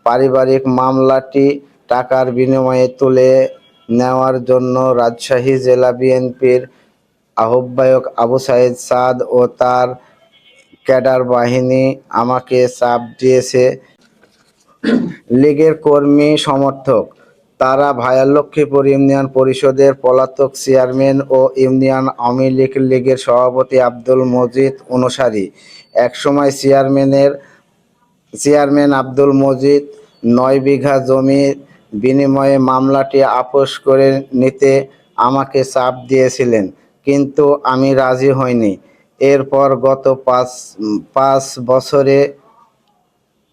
পারিবারিক মামলাটি টাকার বিনিময়ে তুলে নেওয়ার জন্য রাজশাহী জেলা বিএনপির আহ্বায়ক আবু সাইদ সাদ ও তার ক্যাডার বাহিনী আমাকে চাপ দিয়েছে। লীগের কর্মী সমর্থক তারা লক্ষ্মীপুর ইউনিয়ন পরিষদের পলাতক চেয়ারম্যান ও ইউনিয়ন আওয়ামী লীগের সভাপতি আব্দুল মজিদ অনুসারী। একসময় চেয়ারম্যান আব্দুল মজিদ 9 বিঘা জমির বিনিময়ে মামলাটি আপোস করে নিতে আমাকে চাপ দিয়েছিলেন, কিন্তু আমি রাজি হইনি। এরপর গত 5 বছরে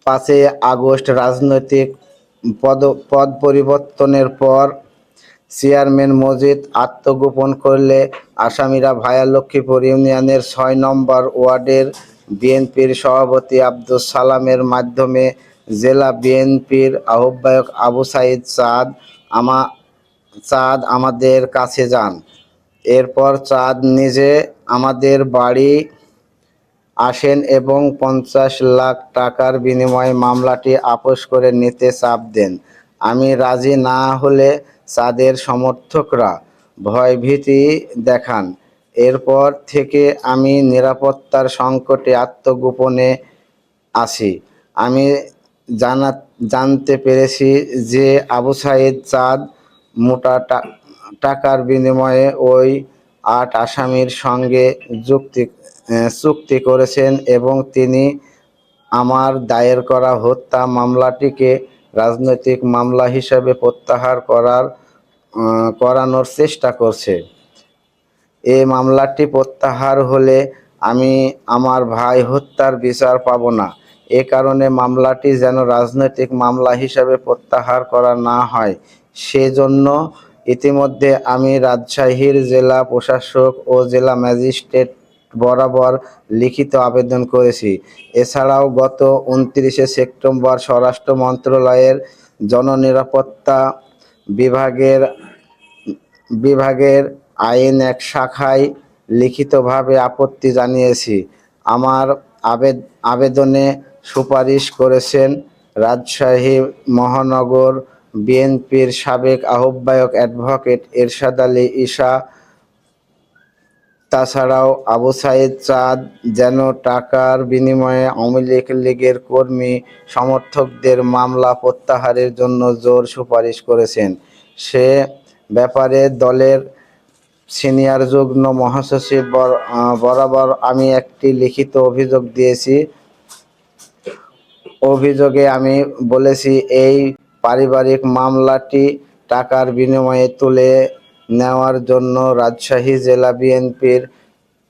5ই আগস্ট রাজনৈতিক পদ পরিবর্তনের পর চেয়ারম্যান মজিদ আত্মগোপন করলে আসামিরা লক্ষ্মীপুর ইউনিয়নের 6 নম্বর ওয়ার্ডের বিএনপির সভাপতি আব্দুস সালামের মাধ্যমে জেলা বিএনপির আহ্বায়ক আবু সাইদ চাঁদ আমাদের কাছে যান। এরপর চাঁদ নিজে আমাদের বাড়ি আসেন এবং 50 লাখ টাকার বিনিময়ে মামলাটি আপোস করে নিতে চাপ দেন। আমি রাজি না হলে চাঁদের সমর্থকরা ভয়ভীতি দেখান। এরপর থেকে আমি নিরাপত্তার সংকটে আত্মগোপনে আছি। আমি জানতে পেরেছি যে আবু সাইদ চাঁদ মোটা টাকার বিনিময়ে ওই 8 আসামির সঙ্গে চুক্তি করেছেন এবং তিনি আমার দায়ের করা হত্যা মামলাটিকে রাজনৈতিক মামলা হিসেবে প্রত্যাহার করানোর চেষ্টা করছে। এই মামলাটি প্রত্যাহার হলে আমি আমার ভাই হত্যার বিচার পাব না। এ কারণে মামলাটি যেন রাজনৈতিক মামলা হিসেবে প্রত্যাহার করা না হয়, সেজন্য ইতিমধ্যে আমি রাজশাহীর জেলা প্রশাসক ও জেলা ম্যাজিস্ট্রেট বরাবর লিখিত আবেদন করেছি। এছাড়াও গত 29 সেপ্টেম্বর স্বরাষ্ট্র মন্ত্রণালয়ের জননিরাপত্তা বিভাগের আইন 1 শাখায় লিখিতভাবে আপত্তি জানিয়েছি। আমার আবেদনে সুপারিশ করেছেন রাজশাহী মহানগর বিএনপির সাবেক আহ্বায়ক অ্যাডভোকেট এরশাদ আলী ঈশা। তাছাড়াও আবু সাইদ চাঁদ যেন টাকার বিনিময়ে আওয়ামী লীগের কর্মী সমর্থকদের মামলা প্রত্যাহারের জন্য জোর সুপারিশ করেছেন। সে ব্যাপারে দলের সিনিয়র যুগ্ম মহাসচিব বরাবর আমি একটি লিখিত অভিযোগ দিয়েছি। অভিযোগে আমি বলেছি, এই পারিবারিক মামলাটি টাকার বিনিময়ে তুলে নেওয়ার জন্য রাজশাহী জেলা বিএনপির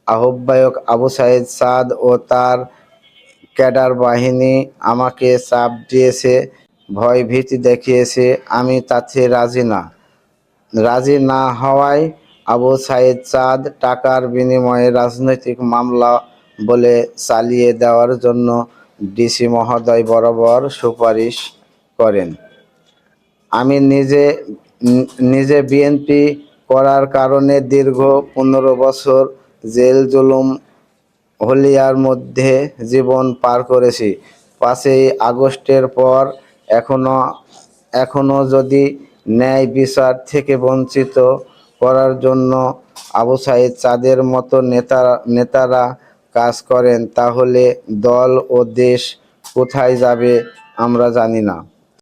আহ্বায়ক আবু সাইদ চাঁদ ও তার ক্যাডার বাহিনী আমাকে চাপ দিয়েছে, ভয়ভীতি দেখিয়েছে। আমি তাতে রাজি না হওয়ায় আবু সাইদ চাঁদ টাকার বিনিময়ে রাজনৈতিক মামলা বলে চালিয়ে দেওয়ার জন্য ডিসি মহোদয় বরাবর সুপারিশ করেন। আমি নিজে বিএনপি করার কারণে দীর্ঘ 15 বছর জেল জুলুম হলিয়ার মধ্যে জীবন পার করেছি। 5ই আগস্টের পর এখনো যদি ন্যায় বিচার থেকে বঞ্চিত করার জন্য আবু সাইদ চাঁদের মতো নেতারা কাজ করেন, তাহলে দল ও দেশ কোথায় যাবে আমরা জানি না।